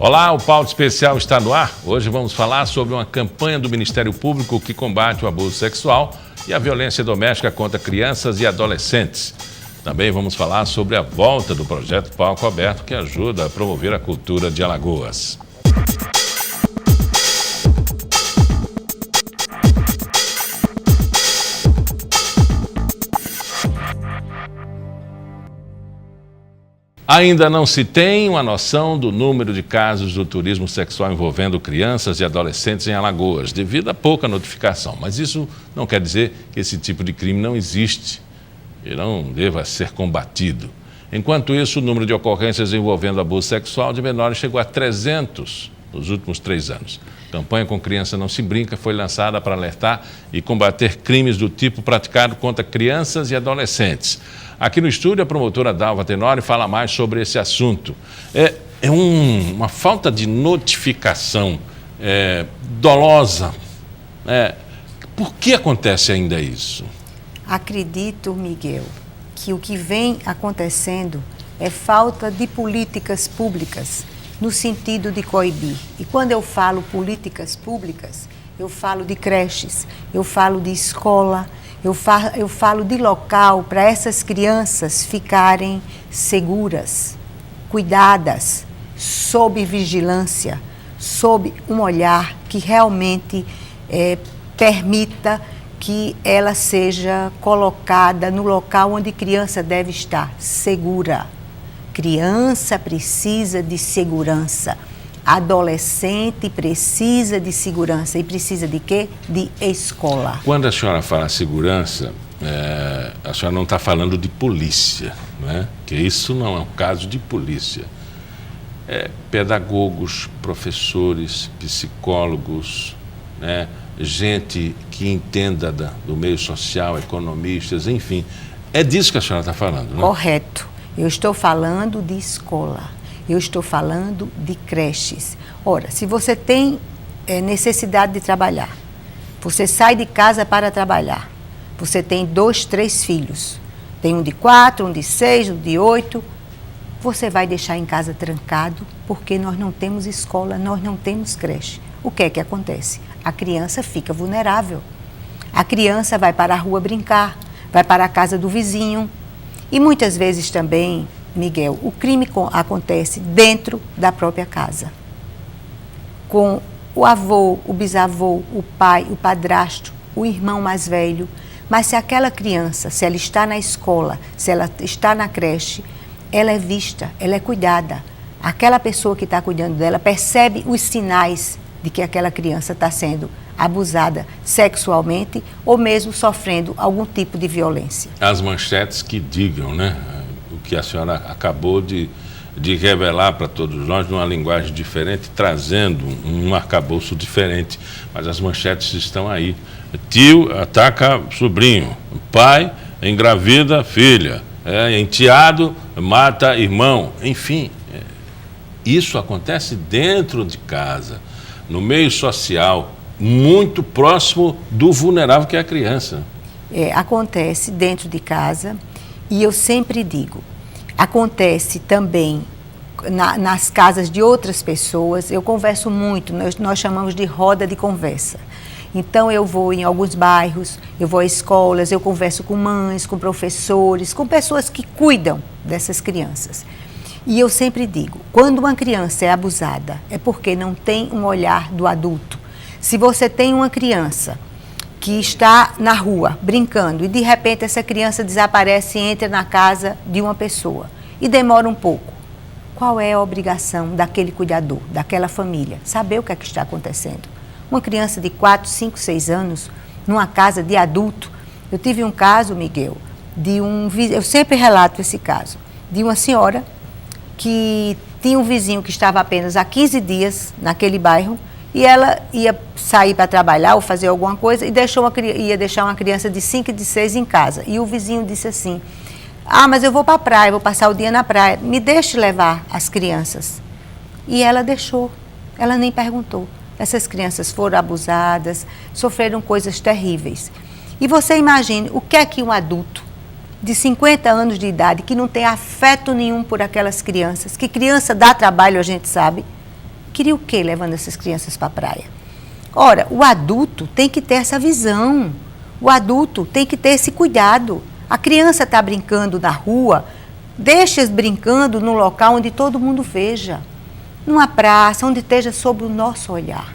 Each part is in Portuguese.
Olá, o Pauta Especial está no ar. Hoje vamos falar sobre uma campanha do Ministério Público que combate o abuso sexual e a violência doméstica contra crianças e adolescentes. Também vamos falar sobre a volta do projeto Palco Aberto, que ajuda a promover a cultura de Alagoas. Ainda não se tem uma noção do número de casos do turismo sexual envolvendo crianças e adolescentes em Alagoas, devido a pouca notificação. Mas isso não quer dizer que esse tipo de crime não existe e não deva ser combatido. Enquanto isso, o número de ocorrências envolvendo abuso sexual de menores chegou a 300 nos últimos 3 anos. A campanha Com Criança Não Se Brinca foi lançada para alertar e combater crimes do tipo praticado contra crianças e adolescentes. Aqui no estúdio, a promotora Dalva Tenório fala mais sobre esse assunto. É uma falta de notificação dolosa. Por que acontece ainda isso? Acredito, Miguel, que o que vem acontecendo é falta de políticas públicas no sentido de coibir. E quando eu falo políticas públicas, eu falo de creches, eu falo de escola, eu falo de local para essas crianças ficarem seguras, cuidadas, sob vigilância, sob um olhar que realmente permita que ela seja colocada no local onde a criança deve estar, segura. Criança precisa de segurança. Adolescente precisa de segurança. E precisa de quê? De escola. Quando a senhora fala segurança, a senhora não está falando de polícia, né? Que isso não é um caso de polícia. Pedagogos, professores, psicólogos, né? Gente que entenda do meio social, economistas, enfim. É disso que a senhora está falando, né? Correto. Eu estou falando de escola. Eu estou falando de creches. Ora, se você tem necessidade de trabalhar, você sai de casa para trabalhar, você tem 2, 3 filhos, tem um de 4, um de 6, um de 8, você vai deixar em casa trancado porque nós não temos escola, nós não temos creche. O que é que acontece? A criança fica vulnerável. A criança vai para a rua brincar, vai para a casa do vizinho. E muitas vezes também, Miguel, o crime acontece dentro da própria casa. Com o avô, o bisavô, o pai, o padrasto, o irmão mais velho. Mas se aquela criança, se ela está na escola, se ela está na creche, ela é vista, ela é cuidada. Aquela pessoa que está cuidando dela percebe os sinais de que aquela criança está sendo abusada sexualmente ou mesmo sofrendo algum tipo de violência. As manchetes que digam, né? O que a senhora acabou de revelar para todos nós numa linguagem diferente, trazendo um arcabouço diferente. Mas as manchetes estão aí. Tio ataca sobrinho, pai engravida filha, enteado mata irmão, enfim. Isso acontece dentro de casa, no meio social, muito próximo do vulnerável que é a criança. Acontece dentro de casa e eu sempre digo, acontece também nas casas de outras pessoas. Eu converso muito, nós chamamos de roda de conversa. Então eu vou em alguns bairros, eu vou a escolas, eu converso com mães, com professores, com pessoas que cuidam dessas crianças. E eu sempre digo, quando uma criança é abusada, é porque não tem um olhar do adulto. Se você tem uma criança que está na rua brincando e de repente essa criança desaparece e entra na casa de uma pessoa e demora um pouco, qual é a obrigação daquele cuidador, daquela família? Saber o que é que está acontecendo. Uma criança de 4, 5, 6 anos, numa casa de adulto. Eu tive um caso, Miguel, eu sempre relato esse caso, de uma senhora que tinha um vizinho que estava apenas há 15 dias naquele bairro e ela ia sair para trabalhar ou fazer alguma coisa e ia deixar uma criança de 5 e de 6 em casa. E o vizinho disse assim, mas eu vou para a praia, vou passar o dia na praia, me deixe levar as crianças. E ela deixou, ela nem perguntou. Essas crianças foram abusadas, sofreram coisas terríveis. E você imagine o que é que um adulto de 50 anos de idade, que não tem afeto nenhum por aquelas crianças, que criança dá trabalho, a gente sabe, Queria o quê levando essas crianças para a praia? Ora, o adulto tem que ter essa visão. O adulto tem que ter esse cuidado. A criança está brincando na rua, deixa brincando no local onde todo mundo veja. Numa praça, onde esteja sob o nosso olhar.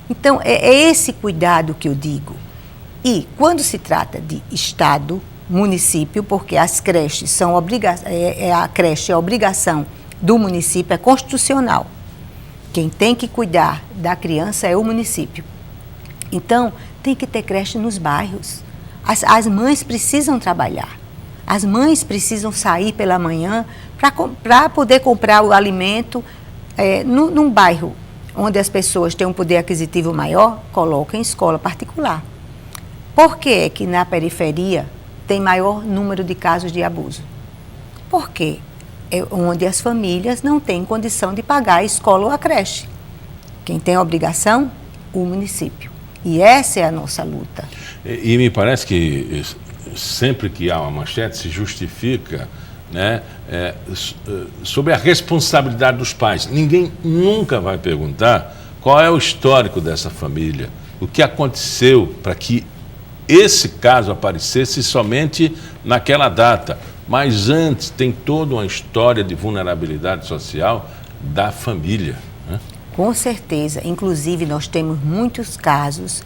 Então, é esse cuidado que eu digo. E quando se trata de Estado, município, porque as creches são a creche é obrigação do município, é constitucional. Quem tem que cuidar da criança é o município. Então, tem que ter creche nos bairros. As mães precisam trabalhar. As mães precisam sair pela manhã para poder comprar o alimento. Num bairro onde as pessoas têm um poder aquisitivo maior, coloquem escola particular. Por que é que na periferia tem maior número de casos de abuso? Porque é onde as famílias não têm condição de pagar a escola ou a creche. Quem tem a obrigação? O município. E essa é a nossa luta. E me parece que sempre que há uma manchete se justifica, né, sobre a responsabilidade dos pais. Ninguém nunca vai perguntar qual é o histórico dessa família, o que aconteceu para que esse caso aparecesse somente naquela data. Mas antes tem toda uma história de vulnerabilidade social da família, né? Com certeza. Inclusive, nós temos muitos casos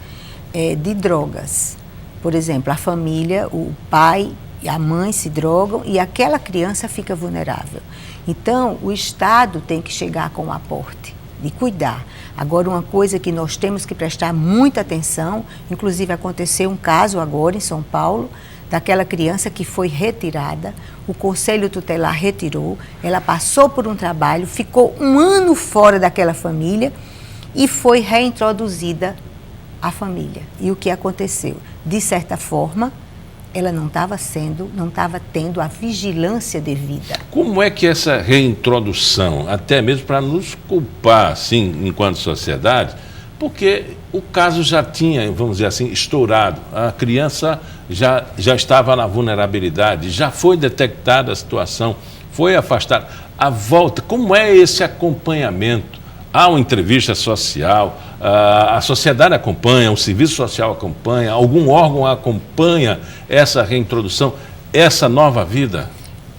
de drogas. Por exemplo, a família, o pai e a mãe se drogam e aquela criança fica vulnerável. Então, o Estado tem que chegar com o aporte de cuidar. Agora, uma coisa que nós temos que prestar muita atenção, inclusive aconteceu um caso agora em São Paulo, daquela criança que foi retirada, o Conselho Tutelar retirou, ela passou por um trabalho, ficou 1 ano fora daquela família e foi reintroduzida à família. E o que aconteceu? De certa forma, ela não estava tendo a vigilância devida. Como é que essa reintrodução, até mesmo para nos culpar, assim, enquanto sociedade, porque o caso já tinha, vamos dizer assim, estourado, a criança já estava na vulnerabilidade, já foi detectada a situação, foi afastada. A volta, como é esse acompanhamento? Há uma entrevista social, a sociedade acompanha, o serviço social acompanha, algum órgão acompanha essa reintrodução, essa nova vida?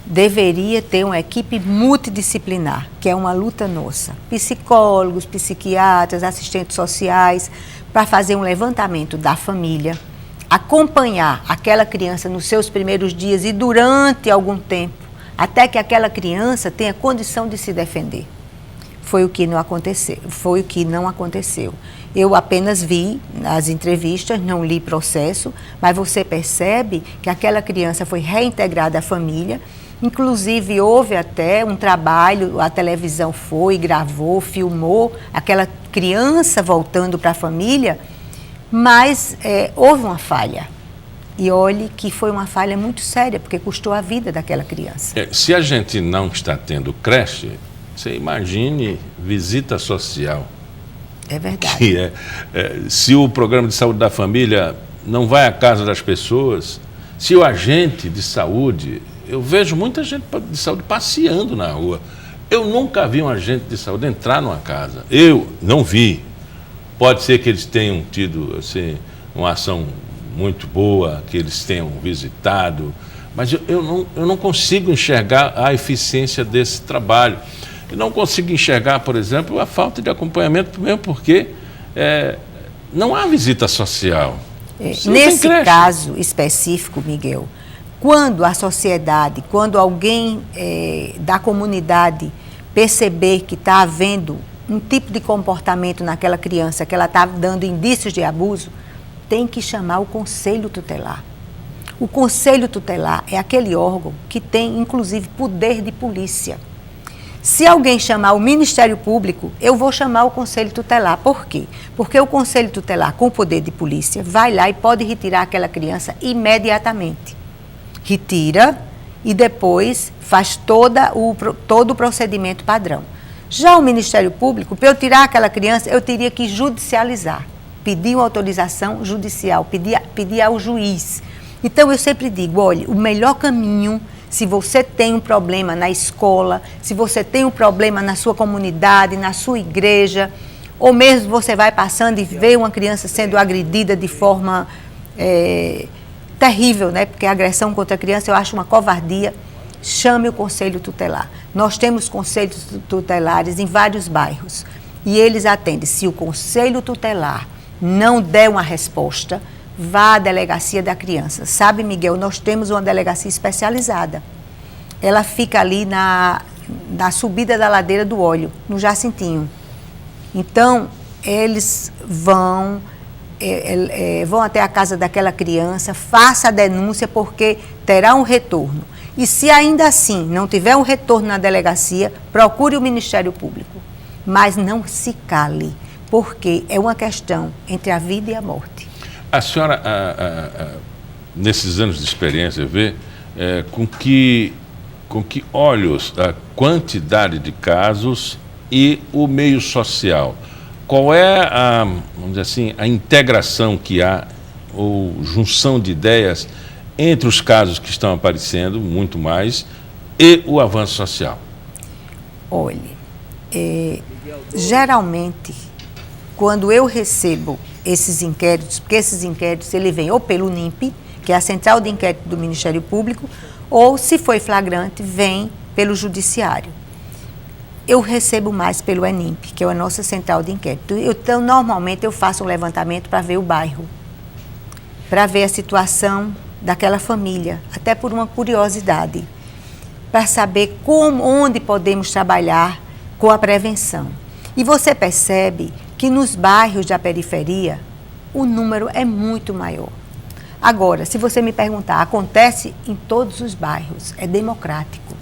Deveria ter uma equipe multidisciplinar, que é uma luta nossa. Psicólogos, psiquiatras, assistentes sociais, para fazer um levantamento da família, acompanhar aquela criança nos seus primeiros dias e durante algum tempo, até que aquela criança tenha condição de se defender. Foi o que não aconteceu. Eu apenas vi as entrevistas, não li processo, mas você percebe que aquela criança foi reintegrada à família. Inclusive, houve até um trabalho, a televisão foi, gravou, filmou aquela criança voltando para a família, mas houve uma falha. E olhe que foi uma falha muito séria, porque custou a vida daquela criança. Se a gente não está tendo creche, você imagine visita social. É verdade. Que se o programa de saúde da família não vai à casa das pessoas, se o agente de saúde... Eu vejo muita gente de saúde passeando na rua. Eu nunca vi um agente de saúde entrar numa casa. Eu não vi. Pode ser que eles tenham tido assim, uma ação muito boa, que eles tenham visitado, mas eu não consigo enxergar a eficiência desse trabalho. Eu não consigo enxergar, por exemplo, a falta de acompanhamento, mesmo porque não há visita social. Nesse caso específico, Miguel, quando a sociedade, quando alguém da comunidade perceber que está havendo um tipo de comportamento naquela criança, que ela está dando indícios de abuso, tem que chamar o Conselho Tutelar. O Conselho Tutelar é aquele órgão que tem, inclusive, poder de polícia. Se alguém chamar o Ministério Público, eu vou chamar o Conselho Tutelar. Por quê? Porque o Conselho Tutelar, com poder de polícia, vai lá e pode retirar aquela criança imediatamente. Retira e depois faz todo o procedimento padrão. Já o Ministério Público, para eu tirar aquela criança, eu teria que judicializar, pedir uma autorização judicial, pedir ao juiz. Então, eu sempre digo, olha, o melhor caminho Se você tem um problema na escola, se você tem um problema na sua comunidade, na sua igreja, ou mesmo você vai passando e vê uma criança sendo agredida de forma terrível, né? Porque a agressão contra a criança eu acho uma covardia. Chame o Conselho Tutelar. Nós temos conselhos tutelares em vários bairros e eles atendem. Se o Conselho Tutelar não der uma resposta, vá à delegacia da criança. Sabe, Miguel, nós temos uma delegacia especializada. Ela fica ali na subida da Ladeira do Óleo, no Jacintinho. Então, eles vão até a casa daquela criança, faça a denúncia, porque terá um retorno. E se ainda assim não tiver um retorno na delegacia, procure o Ministério Público. Mas não se cale, porque é uma questão entre a vida e a morte. A senhora, nesses anos de experiência, vê com que olhos a quantidade de casos e o meio social. Qual é vamos dizer assim, a integração que há, ou junção de ideias entre os casos que estão aparecendo, muito mais, e o avanço social? Olhe, geralmente, quando eu recebo esses inquéritos, porque esses inquéritos ele vem ou pelo NIMP, que é a Central de Inquérito do Ministério Público, ou, se foi flagrante, vem pelo Judiciário. Eu recebo mais pelo ENIMP, que é a nossa Central de Inquérito. Então, normalmente, eu faço um levantamento para ver o bairro, para ver a situação daquela família, até por uma curiosidade, para saber onde podemos trabalhar com a prevenção. E você percebe que nos bairros da periferia, o número é muito maior. Agora, se você me perguntar, acontece em todos os bairros, é democrático.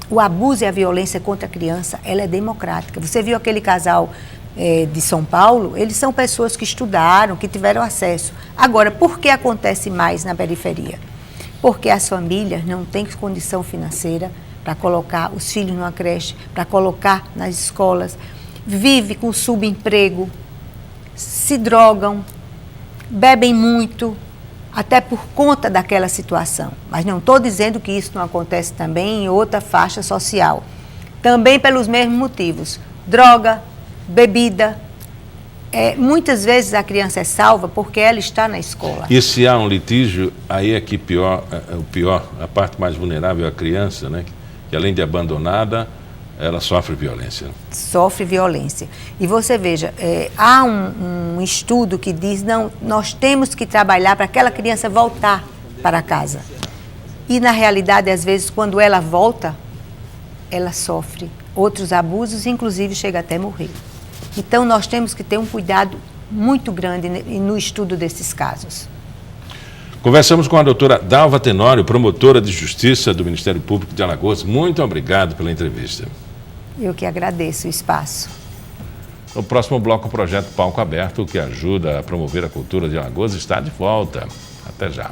O abuso e a violência contra a criança, ela é democrática. Você viu aquele casal de São Paulo? Eles são pessoas que estudaram, que tiveram acesso. Agora, por que acontece mais na periferia? Porque as famílias não têm condição financeira para colocar os filhos numa creche, para colocar nas escolas, vive com subemprego, se drogam, bebem muito, até por conta daquela situação. Mas não estou dizendo que isso não acontece também em outra faixa social. Também pelos mesmos motivos. Droga, bebida. Muitas vezes a criança é salva porque ela está na escola. E se há um litígio, aí é que a parte mais vulnerável é a criança, né? Que além de abandonada, ela sofre violência. Sofre violência. E você veja, há um estudo que diz, não, nós temos que trabalhar para aquela criança voltar para casa. E na realidade, às vezes, quando ela volta, ela sofre outros abusos, inclusive chega até morrer. Então, nós temos que ter um cuidado muito grande no estudo desses casos. Conversamos com a doutora Dalva Tenório, promotora de Justiça do Ministério Público de Alagoas. Muito obrigado pela entrevista. Eu que agradeço o espaço. No próximo bloco, o projeto Palco Aberto, que ajuda a promover a cultura de Alagoas, está de volta. Até já.